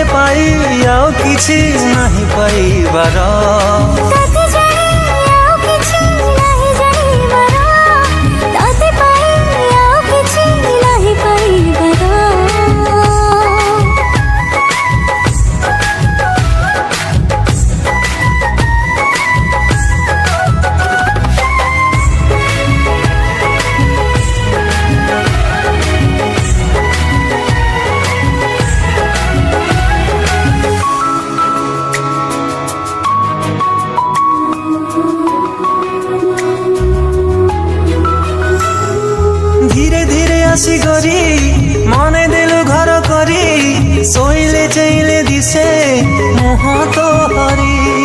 तोते पाई आउ किछि नहीं पाइबार। धीरे धीरे आसी गरी मने देलु घर करी शोइले चैले दिसे मुह तो हरी।